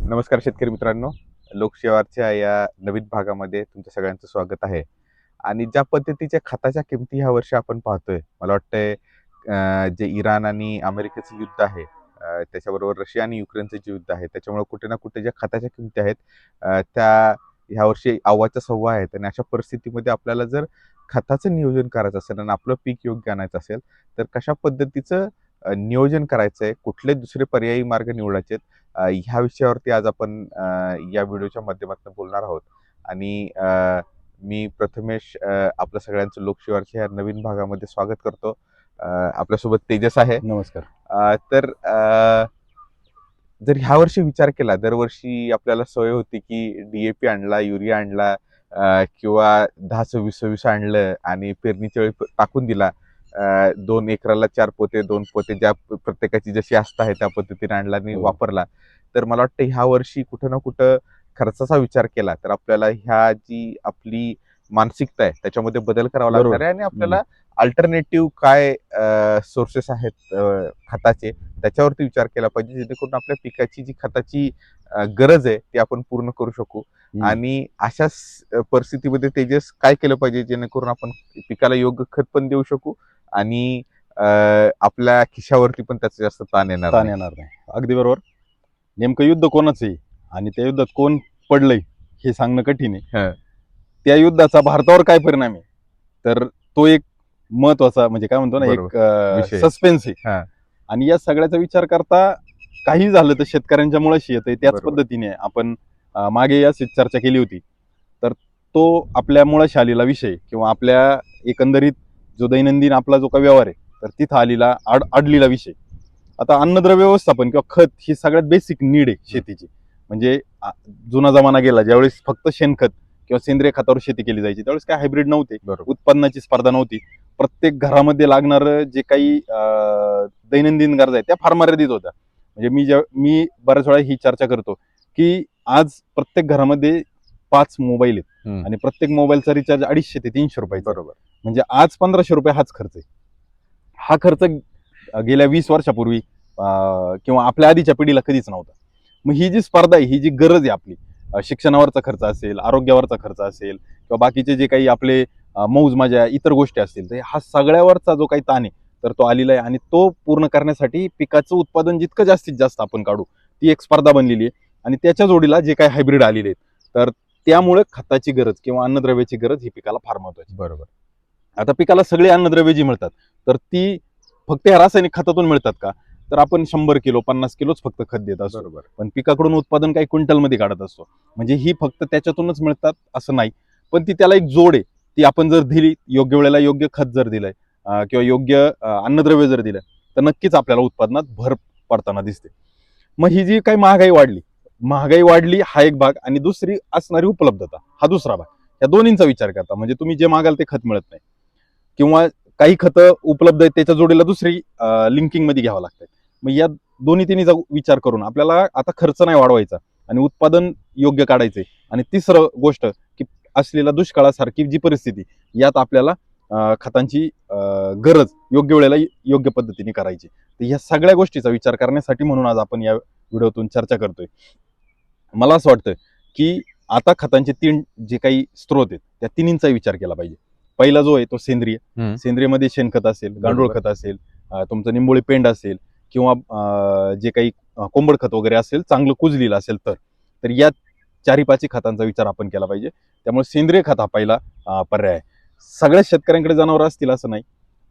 नमस्कार शेतकरी मित्रांनो. लोकशिवारच्या या नवीन भागामध्ये तुमच्या सगळ्यांचं स्वागत आहे. आणि ज्या पद्धतीच्या खताच्या किमती ह्या वर्षी आपण पाहतोय, मला वाटतंय जे इराण आणि अमेरिकेचं युद्ध आहे, त्याच्याबरोबर रशिया आणि युक्रेनचं जे युद्ध आहे, त्याच्यामुळे कुठे ना कुठे ज्या खताच्या किमती आहेत, त्या ह्या वर्षी अव्वाच्या सव्वा आहेत. आणि अशा परिस्थितीमध्ये आपल्याला जर खताचं नियोजन करायचं असेल आणि आपलं पीक योग्य आणायचं असेल, तर कशा पद्धतीचं नियोजन करायचंय, कुठले दुसरे पर्यायी मार्ग निवडायचे, ह्या विषयावरती आज आपण या व्हिडिओच्या माध्यमातून बोलणार आहोत. आणि मी प्रथमेश आपल्या सगळ्यांचं लोकशिवारच्या या नवीन भागामध्ये स्वागत करतो. आपल्यासोबत तेजस आहे. नमस्कार. तर जर ह्या वर्षी विचार केला, दरवर्षी आपल्याला सवय होती की DAP आणला, युरिया आणला, किंवा 10-26-26 आणलं आणि पेरणीच्या वेळी टाकून दिला. 2 एकराला 4 पोते, 2 पोते, ज्या प्रत्येकाची जशी आस्था आहे त्या पद्धतीने आणला आणि हो. वापरला. तर मला वाटतं ह्या वर्षी कुठं ना कुठं खर्चाचा विचार केला तर आपल्याला ह्या जी आपली मानसिकता आहे त्याच्यामध्ये बदल करावा लागणार बरोबर. आहे. आणि आपल्याला अल्टरनेटिव्ह काय सोर्सेस आहेत खताचे, त्याच्यावरती विचार केला पाहिजे, जेणेकरून आपल्या पिकाची जी खताची गरज आहे ती आपण पूर्ण करू शकू. आणि अशा परिस्थितीमध्ये तेजस काय केलं पाहिजे, जेणेकरून आपण पिकाला योग्य खत पण देऊ शकू आणि आपल्या खिशावरती पण त्याचा जास्त ताण येणार ताण नाही. येणार नाही. अगदी बरोबर. नेमकं युद्ध कोणाचं आहे आणि त्या युद्धात कोण पडलंय हे सांगणं कठीण आहे. हं. त्या युद्धाचा भारतावर काय परिणाम आहे, तर तो एक महत्वाचा म्हणजे काय म्हणतो ना, एक विषय. सस्पेन्स आहे. हा. आणि या सगळ्याचा विचार करता काही झालं तर शेतकऱ्यांच्या मुळाशी येतंय. त्याच बरोबर. पद्धतीने आपण मागे याची चर्चा केली होती. तर तो आपल्या मुळाशी आलेला विषय किंवा आपल्या एकंदरीत जो दैनंदिन आपला जो काही व्यवहार आहे, तर तिथं आलेला अडलेला विषय. आता अन्नद्रव्य व्यवस्थापन किंवा खत ही सगळ्यात बेसिक नीड आहे शेतीची. म्हणजे जुना जमाना गेला ज्यावेळेस फक्त शेणखत किंवा सेंद्रिय खतावर शेती केली जायची, त्यावेळेस काय हायब्रिड नव्हते, बरोबर. उत्पन्नाची स्पर्धा नव्हती. प्रत्येक घरामध्ये लागणारं जे काही दैनंदिन गरजा आहेत त्या फार मर्यादित होत्या. म्हणजे मी बऱ्याच वेळा ही चर्चा करतो की आज प्रत्येक घरामध्ये 5 मोबाईल आहेत आणि प्रत्येक मोबाईलचा रिचार्ज 250 ते 300 रुपयाचा. बरोबर. म्हणजे आज 1500 रुपये हाच खर्च आहे. हा खर्च गेल्या 20 वर्षापूर्वी किंवा आपल्या आधीच्या पिढीला कधीच नव्हता. मग ही जी स्पर्धा आहे, ही जी गरज आहे आपली, शिक्षणावरचा खर्च असेल, आरोग्यावरचा खर्च असेल किंवा बाकीचे जे काही आपले मौज मजा इतर गोष्टी असतील, तर हा सगळ्यावरचा जो काही ताण आहे तर तो आलेला आहे. आणि तो पूर्ण करण्यासाठी पिकाचं उत्पादन जितकं जास्तीत जास्त आपण काढू, ती एक स्पर्धा बनलेली आहे. आणि त्याच्या जोडीला जे काही हायब्रिड आलेले आहेत, तर त्यामुळे खताची गरज किंवा अन्नद्रव्याची गरज ही पिकाला फार महत्वाची. बरोबर. आता पिकाला सगळे अन्नद्रव्य जी मिळतात, तर ती फक्त या रासायनिक खतातून मिळतात का? तर आपण 100 किलो 50 किलोच फक्त खत देत असतो. बरोबर. पण पिकाकडून उत्पादन काही क्विंटलमध्ये काढत असतो. म्हणजे ही फक्त त्याच्यातूनच मिळतात असं नाही. पण ती त्याला एक जोड आहे. ती आपण जर दिली, योग्य वेळेला योग्य खत जर दिलंय किंवा योग्य अन्नद्रव्य जर दिलं, तर नक्कीच आपल्याला उत्पादनात भर पडताना दिसते. मग ही जी काही महागाई वाढली हा एक भाग, आणि दुसरी असणारी उपलब्धता हा दुसरा भाग. या दोन्हींचा विचार करता म्हणजे तुम्ही जे मागाल ते खत मिळत नाही, किंवा काही खतं उपलब्ध आहेत त्याच्या जोडीला दुसरी लिंकिंग मध्ये घ्यावं लागतात. मग या दोन्ही तिन्हीचा विचार करून आपल्याला आता खर्च नाही वाढवायचा आणि उत्पादन योग्य काढायचंय. आणि तिसरं गोष्ट की असलेल्या दुष्काळासारखी जी परिस्थिती, यात आपल्याला खतांची गरज योग्य वेळेला योग्य पद्धतीने करायची. तर या सगळ्या गोष्टीचा विचार करण्यासाठी म्हणून आज आपण या व्हिडिओतून चर्चा करतोय. मला असं वाटतं की आता खतांचे 3 जे काही स्त्रोत आहेत त्या तिन्हींचा विचार केला पाहिजे. पहिला जो आहे तो सेंद्रिय. सेंद्रियमध्ये शेणखत असेल, गांडूळ खत असेल, तुमचं निंबोळी पेंड असेल, किंवा जे काही कोंबड खत वगैरे असेल, चांगलं कुजलेलं असेल, तर या 4-5 खतांचा विचार आपण केला पाहिजे. त्यामुळे सेंद्रिय खत हा पहिला पर्याय आहे. सगळ्या शेतकऱ्यांकडे जनावर असतील असं नाही.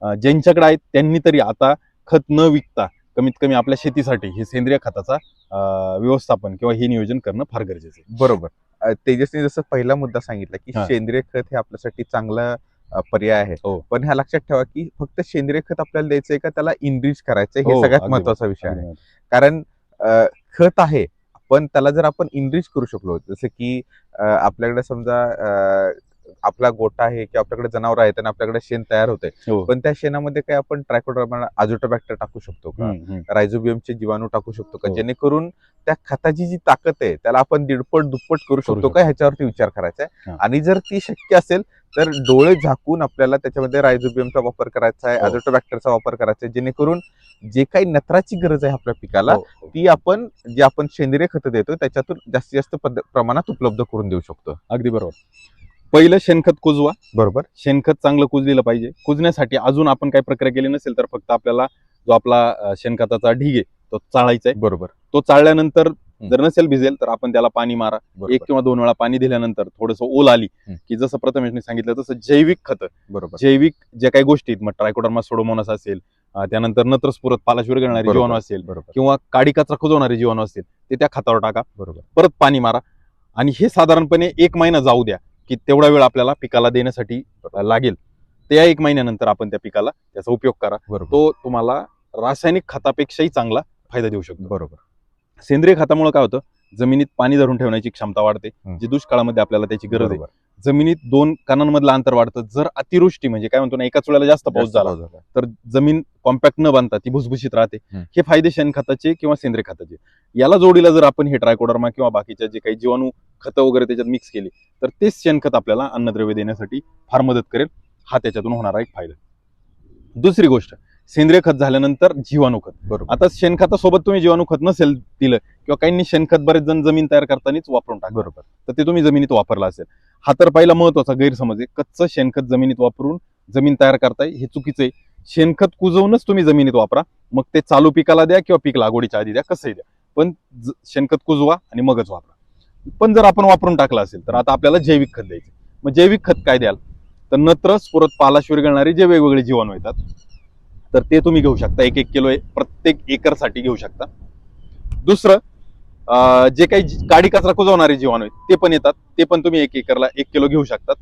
ज्यांच्याकडे आहेत त्यांनी तरी आता खत न विकता कमीत कमी आपल्या शेतीसाठी हे सेंद्रिय खताचा व्यवस्थापन किंवा हे नियोजन करणं फार गरजेचं आहे. बरोबर. तेजसने जसं पहिला मुद्दा सांगितला की हा. सेंद्रिय खत हे आपल्यासाठी चांगला पर्याय आहे. हो. पण ह्या लक्षात ठेवा की फक्त सेंद्रिय खत आपल्याला द्यायचंय का त्याला इनरिच करायचंय, हे हो, सगळ्यात अगदी महत्वाचा बरोबर, विषय अगदी आहे. बरोबर. कारण खत आहे, पण त्याला जर आपण इनरिच करू शकलो, जसं की आपल्याकडे समजा आपला गोठा आहे किंवा आपल्याकडे जनावर आहेत आणि आपल्याकडे शेण तयार होतंय, हो. पण त्या शेणामध्ये काय आपण ट्रायकोडर्मा अझोटोबॅक्टर टाकू शकतो का, रायझोबियमचे जीवाणू टाकू शकतो का, हो. जेणेकरून त्या खताची जी ताकद आहे त्याला आपण दीडपट दुप्पट करू शकतो का, शकतो. ह्याच्यावरती विचार करायचा आहे. हा. आणि जर ती शक्य असेल तर डोळे झाकून आपल्याला त्याच्यामध्ये रायझोबियमचा वापर करायचा आहे, हो. अझोटोबॅक्टरचा वापर करायचा आहे, जेणेकरून जे काही नत्राची गरज आहे आपल्या पिकाला हो. ती आपण जे आपण सेंद्रिय खतं देतो त्याच्यातून जास्तीत जास्त प्रमाणात उपलब्ध करून देऊ शकतो. अगदी बरोबर. पहिलं शेणखत कुजवा. बरोबर. शेणखत चांगलं कुजलेलं पाहिजे. कुजण्यासाठी अजून आपण काही प्रक्रिया केली नसेल तर फक्त आपल्याला जो आपला शेणखताचा ढीग आहे तो चाळायचा आहे. बरोबर. तो चाळल्यानंतर जर नसेल भिजेल तर आपण त्याला पाणी मारा. बरोबर. 1 किंवा 2 वेळा पाणी दिल्यानंतर थोडंसं ओल आली की जसं प्रथमेशने सांगितलं तसं जैविक खतं, बरोबर. जैविक ज्या काही गोष्टी आहेत, मग ट्रायकोडर्मा सुडोमोनास असेल, त्यानंतर नत्रस्फुरत पालाश विरघळणारे बरोबर. जीवाणू असेल बरोबर. किंवा काडी कचरा कुजवणारे जीवाणू असतील ते त्या खतावर टाका. बरोबर. परत पाणी मारा आणि हे साधारणपणे 1 महिना जाऊ द्या की तेवढा वेळ आपल्याला पिकाला देण्यासाठी लागेल. त्या 1 महिन्यानंतर आपण त्या पिकाला त्याचा उपयोग करा. बरोबर. तो तुम्हाला रासायनिक खतापेक्षाही चांगला फायदा देऊ शकतो. बरोबर. सेंद्रिय खतामुळे काय होतं, जमिनीत पाणी धरून ठेवण्याची क्षमता वाढते, हं. जी दुष्काळामध्ये आपल्याला त्याची गरज आहे. बरोबर. जमिनीत 2 कणांमधलं अंतर वाढतं. जर अतिवृष्टी म्हणजे काय म्हणतो ना, एकाच वेळेला जास्त पाऊस जास्त झाला पाऊस झाला. तर जमीन कॉम्पॅक्ट न बांधता ती भुसभुशीत राहते. हं. हे फायदे शेणखताचे किंवा सेंद्रिय खताचे. याला जोडीला जर आपण हे ट्रायकोडर्मा किंवा बाकीच्या जे काही जीवाणू खतं वगैरे त्याच्यात मिक्स केली तर तेच शेणखत आपल्याला अन्नद्रव्य देण्यासाठी फार मदत करेल. हा त्याच्यातून होणारा एक फायदा. दुसरी गोष्ट, सेंद्रिय खत झाल्यानंतर जीवाणू खत. बरोबर. आता शेणखतासोबत तुम्ही जीवाणू खत नसेल दिलं किंवा काहींनी शेणखत बरेच जण जमीन तयार करतानाच वापरून टाकलं, बरोबर. तर ते तुम्ही जमिनीत वापरलं असेल. हा तर पहिला महत्वाचा गैरसमज आहे. कच्चं शेणखत जमिनीत वापरून जमीन तयार करताय हे चुकीचं आहे. शेणखत कुजवूनच तुम्ही जमिनीत वापरा. मग ते चालू पिकाला द्या किंवा पीक लागवडीच्या आधी द्या, कसंही द्या, पण शेणखत कुजवा आणि मगच वापरा. पण जर आपण वापरून टाकलं असेल तर आता आपल्याला जैविक खत द्यायचं. मग जैविक खत काय द्याल, तर नत्र, स्फुरत, पालाश विरघळणारे जे वेगवेगळे जीवाणू येतात तर ते तुम्ही घेऊ शकता. 1-1 किलो प्रत्येक एकरसाठी घेऊ शकता. दुसरं, जे काही काडी कचरा कुजवणारे जीवाणू आहेत ते पण येतात, ते पण तुम्ही 1 एकरला 1 किलो घेऊ शकतात.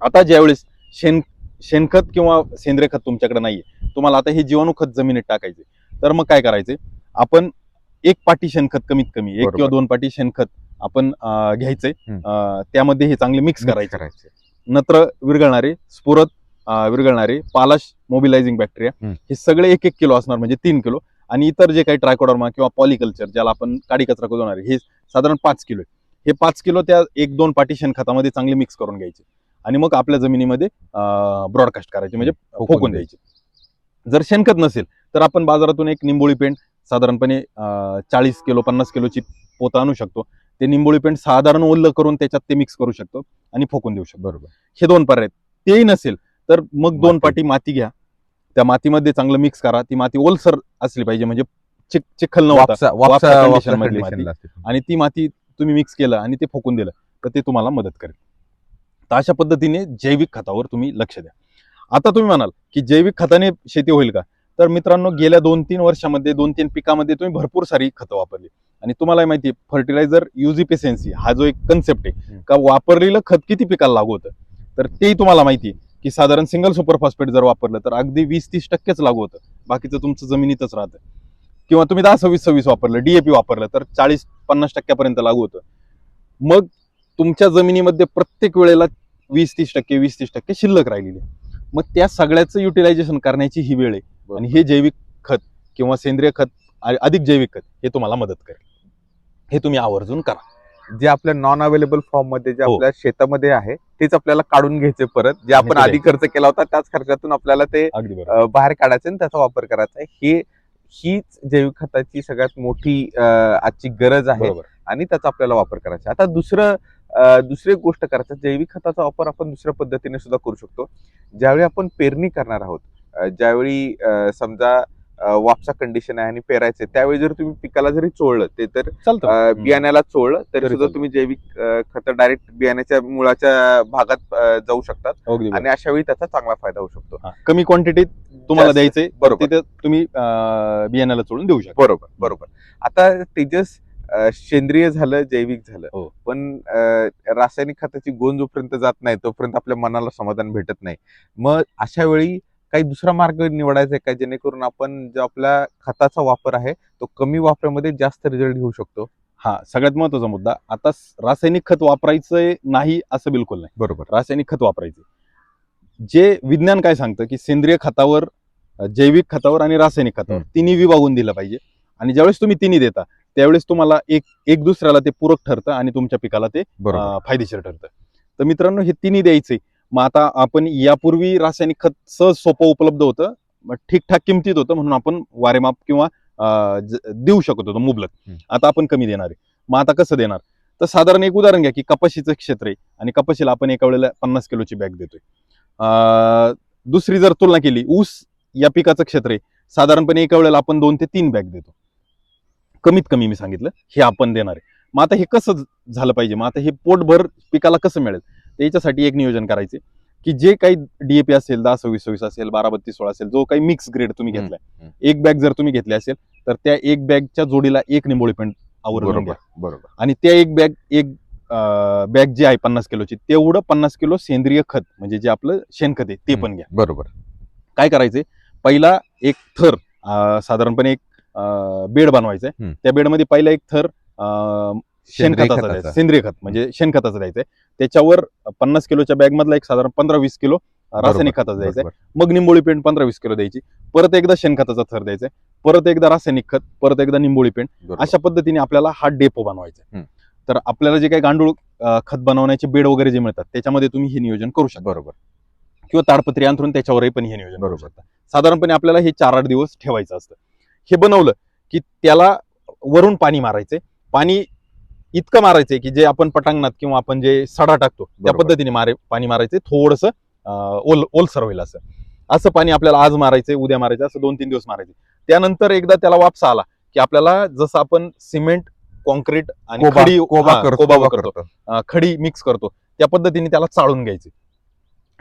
आता ज्यावेळेस शेणखत किंवा सेंद्रिय खत तुमच्याकडे नाहीये, तुम्हाला आता हे जीवाणू खत जमिनीत टाकायचे, तर मग काय करायचे, आपण 1 पाटी शेणखत कमीत कमी 1 बरोबर. किंवा 2 पाटी शेणखत आपण घ्यायचंय. हं. त्यामध्ये हे चांगले मिक्स करायचे. करायचे. नत्र विरघळणारे, स्फुरत विरघळणारे, पालाश मोबिलायझिंग बॅक्टेरिया, हं. हे सगळे 1-1 किलो असणार, म्हणजे 3 किलो. आणि इतर जे काही ट्रायकोडर्मा किंवा पॉलिकल्चर ज्याला आपण काडी कचरा कुजवणारे हे साधारण 5 किलो. हे 5 किलो त्या 1-2 पाटी शेणखतामध्ये चांगले मिक्स करून घ्यायचे आणि मग आपल्या जमिनीमध्ये ब्रॉडकास्ट करायचे, म्हणजे फोकून द्यायचे. जर शेणखत नसेल तर आपण बाजारातून एक निंबोळी पेंट साधारणपणे 40 किलो 50 किलोची पोतं आणू शकतो. ते निंबोळी पेंट साधारण ओलं करून त्याच्यात ते मिक्स करू शकतो आणि फोकून देऊ शकतो. बरोबर. हे 2 पर्याय. तेही नसेल तर मग 2 माती. पाटी माती घ्या, त्या मातीमध्ये चांगलं मिक्स करा. ती माती ओलसर असली पाहिजे, म्हणजे चिखल न होता वापसा condition मधली माती. आणि ती माती तुम्ही मिक्स केलं आणि ते फोकून दिलं तर ते तुम्हाला मदत करेल. तर अशा पद्धतीने जैविक खतावर तुम्ही लक्ष द्या. आता तुम्ही म्हणाल की जैविक खताने शेती होईल का, तर मित्रांनो, गेल्या 2-3 वर्षामध्ये 2-3 पिकामध्ये तुम्ही भरपूर सारी खतं वापरली आणि तुम्हाला माहिती आहे फर्टिलायझर यूज इफिशियन्सी हा जो एक कन्सेप्ट आहे का वापरलेलं खत किती पिकाला लागू होतं, तर तेही तुम्हाला माहिती आहे की साधारण सिंगल सुपर फॉस्फेट जर वापरलं तर अगदी 20-30% लागू होतं, बाकीचं तुमचं जमिनीतच राहतं. किंवा तुम्ही 10-26-26 वापरलं, डीएपी वापरलं तर 40-50% लागू होतं. मग तुमच्या जमिनीमध्ये प्रत्येक वेळेला 20-30% शिल्लक राहिलेली. मग त्या सगळ्याचं युटिलायझेशन करण्याची ही वेळ आहे आणि हे जैविक खत किंवा सेंद्रिय खत अधिक जैविक खत हे तुम्हाला मदत करेल. हे तुम्ही आवर्जून करा. जे आपल्या नॉन अवेलेबल फॉर्म मध्ये जे हो. आपल्या शेतामध्ये आहे तेच आपल्याला काढून घ्यायचे परत, जे आणि आपण ते आधी खर्च केला होता त्याच खर्चातून आपल्याला ते अगदी बरोबर. बाहेर काढायचं आणि त्याचा वापर करायचा आहे. हीच जैविक खताची सगळ्यात मोठी आजची गरज आहे बरोबर. आणि त्याचा आपल्याला वापर करायचा. आता दुसरी गोष्ट करायचं, जैविक खताचा वापर आपण दुसऱ्या पद्धतीने सुद्धा करू शकतो. ज्यावेळी आपण पेरणी करणार आहोत, ज्यावेळी समजा वापसा कंडिशन आहे आणि पेरायचे, त्यावेळी जर तुम्ही पिकाला जरी चोळलं ते तर चालतं. बियाण्याला चोळलं तरी तरी सुद्धा चालतं. तुम्ही जैविक खतं डायरेक्ट बियाण्याच्या मुळाच्या भागात जाऊ शकतात अगदी बरोबर. आणि अशा वेळी त्याचा चांगला फायदा होऊ शकतो. हा, कमी क्वांटिटीत तुम्हाला जास्त. द्यायचंय, बरोबर. तिथे तुम्ही बियाण्याला चोळून देऊ शकता. बरोबर बरोबर. आता तेजस, सेंद्रिय झालं, जैविक झालं, हो. पण रासायनिक खताची गोंद जोपर्यंत जात नाही तोपर्यंत आपल्या मनाला समाधान भेटत नाही. मग अशा वेळी काही दुसरा मार्ग निवडायचा आहे का, जेणेकरून आपण जो आपला खताचा वापर आहे तो कमी वापरामध्ये जास्त रिझल्ट घेऊ शकतो? हा सगळ्यात महत्वाचा मुद्दा. आता रासायनिक खत वापरायचंय नाही असं बिलकुल नाही. बरोबर. रासायनिक खत वापरायचे. जे विज्ञान काय सांगतं की सेंद्रिय खतावर, जैविक खतावर आणि रासायनिक खतावर तिन्ही विभागून दिलं पाहिजे. आणि ज्यावेळेस तुम्ही तिन्ही देता त्यावेळेस तुम्हाला एक दुसऱ्याला ते पूरक ठरतं आणि तुमच्या पिकाला ते बरोबर. फायदेशीर ठरतं. तर मित्रांनो, हे तिन्ही द्यायचे. मग आता आपण यापूर्वी रासायनिक खत सहज सोपं उपलब्ध होतं, मग ठीकठाक किमतीत होतं म्हणून आपण वारेमाप किंवा देऊ शकत होतो मुबलक. आता आपण कमी देणार आहे. मग आता कसं देणार? तर साधारण एक उदाहरण घ्या की कपाशीचं क्षेत्र आहे आणि कपाशीला आपण एका वेळेला 50 किलोची बॅग देतोय. दुसरी जर तुलना केली, ऊस या पिकाचं क्षेत्र आहे, साधारणपणे एका वेळेला आपण 2 ते 3 बॅग देतो. कमीत कमी मी सांगितलं हे आपण देणार आहे. मग आता हे कसं झालं पाहिजे? मग आता हे पोटभर पिकाला कसं मिळेल? त्याच्यासाठी एक नियोजन करायचे की जे काही डीएपी असेल, 10-26-26 असेल, 12-32-16 असेल, जो काही मिक्स ग्रेड तुम्ही घेतलाय, एक बॅग जर तुम्ही घेतली असेल तर त्या एक बॅगच्या जोडीला एक निंबोळी पेंट आवर्जून द्या. बरोबर. आणि त्या एक बॅग जी आहे 50 किलोची, तेवढं 50 किलो सेंद्रिय खत म्हणजे जे आपलं शेणखत आहे ते पण घ्या. बरोबर. काय करायचंय? पहिला एक थर साधारणपणे एक बेड बनवायचंय. त्या बेडमध्ये पहिला एक थर शेणखताचा द्यायचा, सेंद्रिय खत म्हणजे शेणखताचं द्यायचंय. त्याच्यावर 50 किलोच्या बॅग मधला एक साधारण 15-20 किलो रासायनिक खताचं द्यायचंय. मग निंबोळी पेंट 15-20 किलो द्यायची. परत एकदा शेणखताचा थर द्यायचा, परत एकदा रासायनिक खत, परत एकदा निंबोळी पेंट. अशा पद्धतीने आपल्याला हा डेपो बनवायचा. तर आपल्याला जे काही गांडूळ खत बनवण्याचे बेड वगैरे जे मिळतात त्याच्यामध्ये तुम्ही हे नियोजन करू शकता. बरोबर. किंवा ताडपत्री अंथरून त्याच्यावरही पण हे नियोजन करू शकता. साधारणपणे आपल्याला हे 4-8 दिवस ठेवायचं असतं. हे बनवलं की त्याला वरून पाणी मारायचंय. पाणी इतकं मारायचंय की जे आपण पटांगणात किंवा आपण जे सडा टाकतो त्या पद्धतीने पाणी मारायचंय. थोडंसं ओलसर होईल असं पाणी आपल्याला आज मारायचंय, उद्या मारायचं, असं 2-3 दिवस मारायचे. त्यानंतर एकदा त्याला वापसा आला की आपल्याला जसं आपण सिमेंट, कॉन्क्रीट आणि कोबा करतो, खडी मिक्स करतो, त्या पद्धतीने त्याला चाळून घ्यायचे.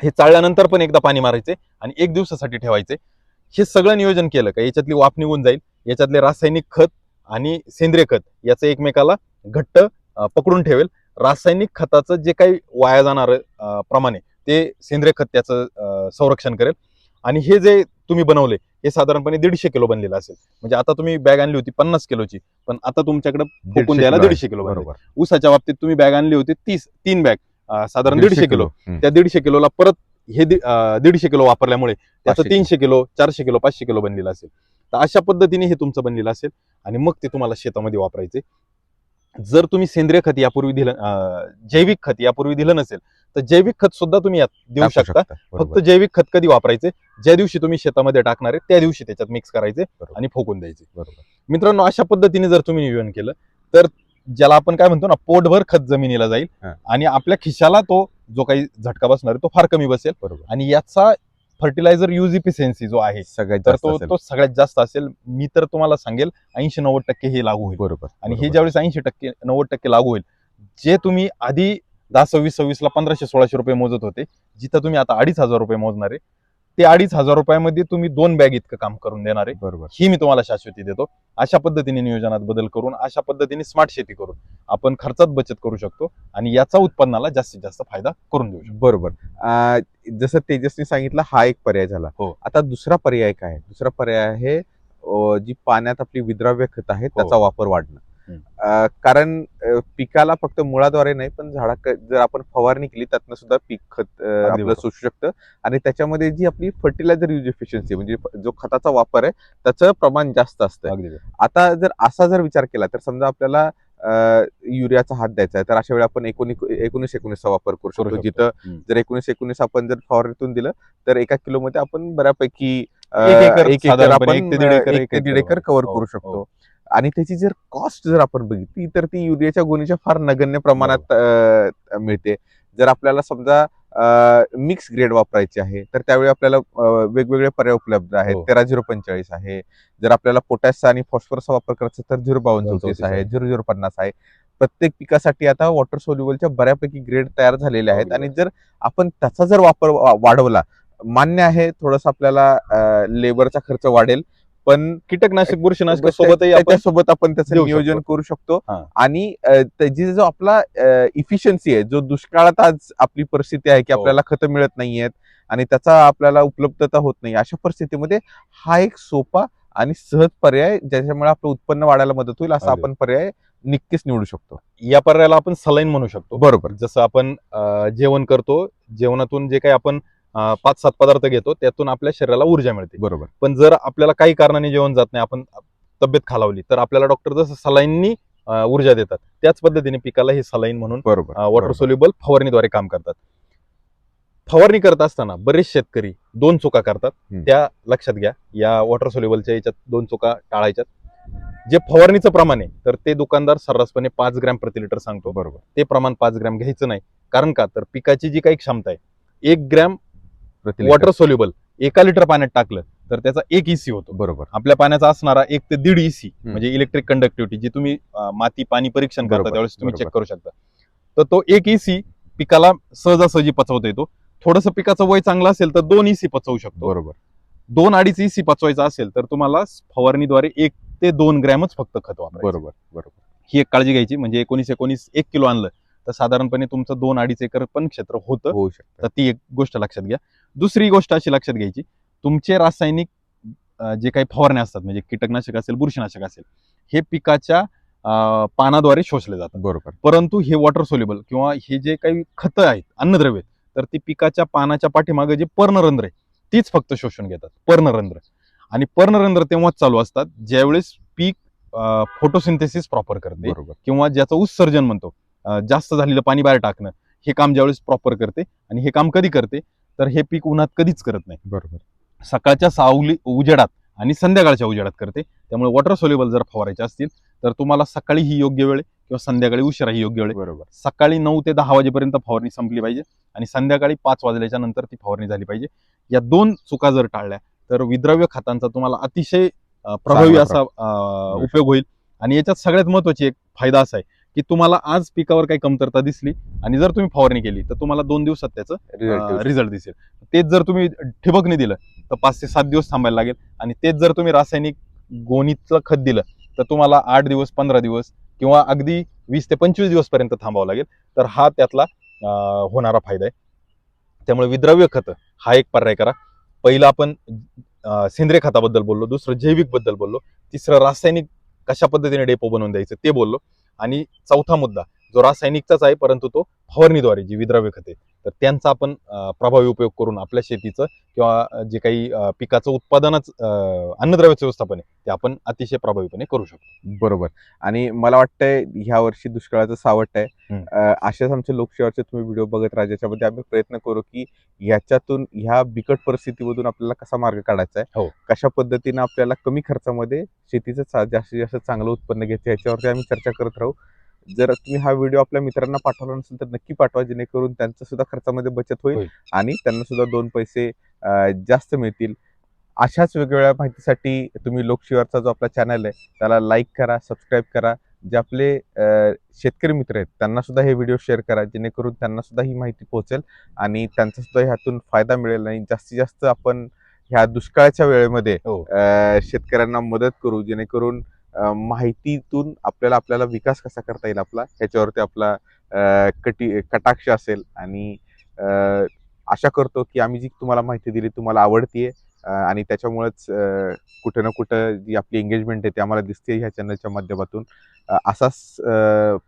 हे चाळल्यानंतर पण एकदा पाणी मारायचे आणि 1 दिवसासाठी ठेवायचे. हे सगळं नियोजन केलं का याच्यातली वाफ निघून जाईल, याच्यातले रासायनिक खत आणि सेंद्रिय खत याचं एकमेकाला घट्ट पकडून ठेवेल. रासायनिक खताचं जे काही वाया जाणार प्रमाणे ते सेंद्रिय खत त्याचं संरक्षण करेल. आणि हे जे तुम्ही बनवले हे साधारणपणे 150 किलो बनलेलं असेल. म्हणजे आता तुम्ही बॅग आणली होती 50 किलोची, पण आता तुमच्याकडे फुकून द्यायला 150 किलो बनले. ऊसाच्या बाबतीत तुम्ही बॅग आणली होती 3 बॅग साधारण 150 किलो. त्या 150 किलोला परत हे 150 किलो वापरल्यामुळे त्याचं 300 किलो, 400 किलो, 500 किलो बनलेलं असेल. तर अशा पद्धतीने हे तुमचं बनलेलं असेल आणि मग ते तुम्हाला शेतामध्ये वापरायचे. जर तुम्ही सेंद्रिय खत यापूर्वी दिलं, जैविक खत यापूर्वी दिलं नसेल तर जैविक खत सुद्धा तुम्ही यात देऊ शकता. फक्त जैविक खत कधी वापरायचे? ज्या दिवशी तुम्ही शेतामध्ये टाकणार आहे त्या दिवशी त्याच्यात मिक्स करायचे आणि फोकून द्यायचे. मित्रांनो, अशा पद्धतीने जर तुम्ही नियोजन केलं तर ज्याला आपण काय म्हणतो ना, पोटभर खत जमिनीला जाईल आणि आपल्या खिशाला तो जो काही झटका बसणार आहे तो फार कमी बसेल. आणि याचा फर्टिलायझर यूज इफिशियन्सी जो आहे तर तो सगळ्यात जास्त असेल. मी तर तुम्हाला सांगेल 80-90% हे लागू होईल. आणि हे ज्यावेळेस 80-90% लागू होईल, जे तुम्ही आधी 10-26-26 ला 1500-1600 रुपये मोजत होते, जिथं तुम्ही आता 2500 रुपये मोजणार आहे, ते 2500 रुपयामध्ये तुम्ही 2 बॅग इतकं काम करून देणार आहे. ही मी तुम्हाला शाश्वती देतो. अशा पद्धतीने नियोजनात बदल करून, अशा पद्धतीने स्मार्ट शेती करून आपण खर्चात बचत करू शकतो आणि याचा उत्पन्नाला जास्तीत जास्त फायदा करून देऊ शकतो. बरोबर. जसं तेजसने सांगितलं हा एक पर्याय झाला. आता दुसरा पर्याय काय आहे? दुसरा पर्याय आहे जी पाण्यात आपली विद्राव्य खत आहे त्याचा वापर वाढणं. कारण पिकाला फक्त मुळाद्वारे नाही पण जर आपण फवारणी केली त्यातनं सुद्धा पीक खत आपलं शोषू शकतं. आणि त्याच्यामध्ये जी आपली फर्टिलायझर यूज एफिशियन्सी म्हणजे जो खताचा वापर आहे त्याचं प्रमाण जास्त असतं. आता जर असा जर विचार केला तर समजा आपल्याला युरियाचा हात द्यायचा आहे तर अशा वेळी आपण 19-19 वापर करू शकतो. जिथं जर 19-19 आपण जर फवारणीतून दिलं तर 1 किलोमध्ये आपण बऱ्यापैकी 1 एकर आपण 1 ते 1.5 एकर कव्हर करू शकतो. आणि त्याची जर कॉस्ट जर आपण बघितली तर ती युरियाच्या गोणीच्या फार नगण्य प्रमाणात मिळते. जर आपल्याला समजा मिक्स ग्रेड वापरायची आहे तर त्यावेळी आपल्याला वेगवेगळे पर्याय उपलब्ध आहेत. 13-045 आहे. जर आपल्याला पोटॅश आणि फॉस्फरसचा वापर करायचा तर 052-34 आहे, 0050 आहे. प्रत्येक पिकासाठी आता वॉटर सोल्युबलच्या बऱ्यापैकी ग्रेड तयार झालेले आहेत. आणि जर आपण त्याचा जर वापर वाढवला, मान्य आहे थोडंसं आपल्याला लेबरचा खर्च वाढेल, पण कीटकनाशक, बुरशीनाशक सोबत आपण त्याचं नियोजन करू शकतो. आणि त्याची जो आपला इफिशियन्सी आहे, जो दुष्काळात आज आपली परिस्थिती आहे की आपल्याला खतं मिळत नाहीयेत आणि त्याचा आपल्याला उपलब्धता होत नाही, अशा परिस्थितीमध्ये हा एक सोपा आणि सहज पर्याय ज्याच्यामुळे आपलं उत्पन्न वाढायला मदत होईल असा आपण पर्याय नक्कीच निवडू शकतो. या पर्यायाला आपण सलाईन म्हणू शकतो. बरोबर. जसं आपण जेवण करतो, जेवणातून जे काही आपण 5-7 पदार्थ घेतो त्यातून आपल्या शरीराला ऊर्जा मिळते. बरोबर. पण जर आपल्याला काही कारणाने जेवण जात नाही, आपण तब्येत खालावली, तर आपल्याला डॉक्टर जसं सलाईननी ऊर्जा देतात त्याच पद्धतीने पिकाला हे सलाईन म्हणून वॉटर सोल्युबल फवारणीद्वारे काम करतात. फवारणी करत असताना बरेच शेतकरी 2 चुका करतात. हम्म. त्या लक्षात घ्या. या वॉटर सोल्युबलच्या याच्यात 2 चुका टाळायच्यात. जे फवारणीचं प्रमाण आहे तर ते दुकानदार सर्रासपणे 5 ग्रॅम प्रति लिटर सांगतो. बरोबर. ते प्रमाण 5 ग्रॅम घ्यायचं नाही. कारण का तर पिकाची जी काही क्षमता आहे 1 ग्रॅम प्रति वॉटर सोल्युबल 1 लिटर पाण्यात टाकलं तर त्याचा 1 EC होतो. बरोबर. आपल्या पाण्याचा असणारा 1 ते 1.5 EC हम्म. म्हणजे इलेक्ट्रिक कंडक्टिव्हिटी जी तुम्ही माती पाणी परीक्षण करता बरोबर, त्यावेळेस तुम्ही बरोबर. चेक करू शकता. तर तो 1 EC पिकाला सहजासहजी पचवता येतो. थोडंसं पिकाचं वय चांगलं असेल तर 2 EC पचवू शकतो. बरोबर. 2-2.5 EC पचवायचा असेल तर तुम्हाला फवारणीद्वारे 1 ते 2 ग्रॅमच फक्त खत वापरायचं. बरोबर. बरोबर. ही एक काळजी घ्यायची. म्हणजे 19 1 किलो आणलं तर साधारणपणे तुमचं 2-2.5 एकर पण क्षेत्र होतं. होऊ शकतं. तर ती एक गोष्ट लक्षात घ्या. दुसरी गोष्ट अशी लक्षात घ्यायची, तुमचे रासायनिक जे काही फवारण्या असतात म्हणजे कीटकनाशक असेल बुरशीनाशक असेल हे पिकाच्या पानाद्वारे शोषले जातात. बरोबर. परंतु हे वॉटर सोल्युबल किंवा हे जे काही खतं आहेत अन्नद्रव्य तर ती पिकाच्या पानाच्या पाठीमागे जे पर्णरंध्र आहे तीच फक्त शोषून घेतात. पर्णरंध्र आणि पर्णरंध्र तेव्हाच चालू असतात ज्यावेळेस पीक फोटोसिंथेसिस प्रॉपर करते बरोबर. किंवा ज्याचं उत्सर्जन म्हणतो जास्त झालेलं पाणी बाहेर टाकणं हे काम ज्यावेळेस प्रॉपर करते. आणि हे काम कधी करते तर हे पीक उन्हात कधीच करत नाही. बरोबर. सकाळच्या सावली उजेडात आणि संध्याकाळच्या उजेडात करते. त्यामुळे वॉटर सोल्युबल जर फवारायचे असतील तर तुम्हाला सकाळी ही योग्य वेळ किंवा संध्याकाळी उशिरा ही योग्य वेळ. बरोबर. सकाळी 9 ते 10 वाजेपर्यंत फवारणी संपली पाहिजे आणि संध्याकाळी 5 वाजल्याच्या नंतर ती फवारणी झाली पाहिजे. या 2 चुका जर टाळल्या तर विद्रव्य खतांचा तुम्हाला अतिशय प्रभावी चांगला असा उपयोग होईल. आणि याच्यात सगळ्यात महत्वाची एक फायदा असा आहे की तुम्हाला आज पिकावर काही कमतरता दिसली आणि जर तुम्ही फवारणी केली तर तुम्हाला 2 दिवसात त्याचं रिझल्ट दिसेल. तेच जर तुम्ही ठिबकने दिलं तर 5 ते 7 दिवस थांबायला लागेल. आणि तेच जर तुम्ही रासायनिक गोणीचं खत दिलं तर तुम्हाला 8 दिवस 15 दिवस किंवा अगदी 20 ते 25 दिवस पर्यंत थांबावं लागेल. तर हा त्यातला होणारा फायदा आहे. त्यामुळे विद्रव्य खत हा एक पर्याय करा. पहिला आपण सेंद्रिय खताबद्दल बोललो, दुसरं जैविक बद्दल बोललो, तिसरं रासायनिक कशा पद्धतीने डेपो बनवून द्यायचं ते बोललो आणि चौथा मुद्दा जो रासायनिकचाच आहे परंतु तो फवारणीद्वारे जी विद्रव्य खते तर त्यांचा आपण प्रभावी उपयोग करून आपल्या शेतीचं किंवा जे काही पिकाचं उत्पादनाच अन्नद्रव्याचं व्यवस्थापन आहे ते आपण अतिशय प्रभावीपणे करू शकतो. बरोबर. आणि मला वाटतंय ह्या वर्षी दुष्काळाचं सावट आहे. असेच आमचे लोकसेवाचे तुम्ही व्हिडिओ बघत राहा ज्याच्यामध्ये आम्ही प्रयत्न करू की ह्याच्यातून ह्या बिकट परिस्थितीमधून आपल्याला कसा मार्ग काढायचा आहे. हो. कशा पद्धतीने आपल्याला कमी खर्चामध्ये शेतीचं जास्तीत जास्त चांगलं उत्पन्न घ्यायचं याच्यावरती आम्ही चर्चा करत राहू. जर तुम्ही हा व्हिडिओ आपल्या मित्रांना पाठवला नसेल तर नक्की पाठवा जेणेकरून त्यांचं सुद्धा खर्चामध्ये बचत होईल आणि त्यांना सुद्धा 2 पैसे जास्त मिळतील. अशाच वेगवेगळ्या माहितीसाठी तुम्ही लोकशिवारचा जो आपला चॅनल आहे त्याला लाईक करा, सबस्क्राईब करा. जे आपले शेतकरी मित्र आहेत त्यांना सुद्धा हे व्हिडिओ शेअर करा जेणेकरून त्यांना सुद्धा ही माहिती पोहोचेल आणि त्यांचा सुद्धा ह्यातून फायदा मिळेल. आणि जास्तीत जास्त आपण ह्या दुष्काळाच्या वेळेमध्ये शेतकऱ्यांना मदत करू जेणेकरून माहितीतून आपल्याला विकास कसा करता येईल आपला ह्याच्यावरती आपला कटाक्ष असेल. आणि आशा करतो की आम्ही जी तुम्हाला माहिती दिली तुम्हाला आवडतीये आणि त्याच्यामुळेच कुठं ना कुठं जी आपली एंगेजमेंट आहे ती आम्हाला दिसते ह्या चॅनलच्या माध्यमातून. असाच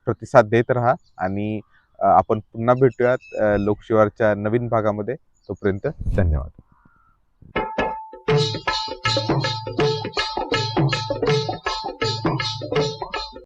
प्रतिसाद देत राहा आणि आपण पुन्हा भेटूयात लोकशिवारच्या नवीन भागामध्ये. तोपर्यंत धन्यवाद.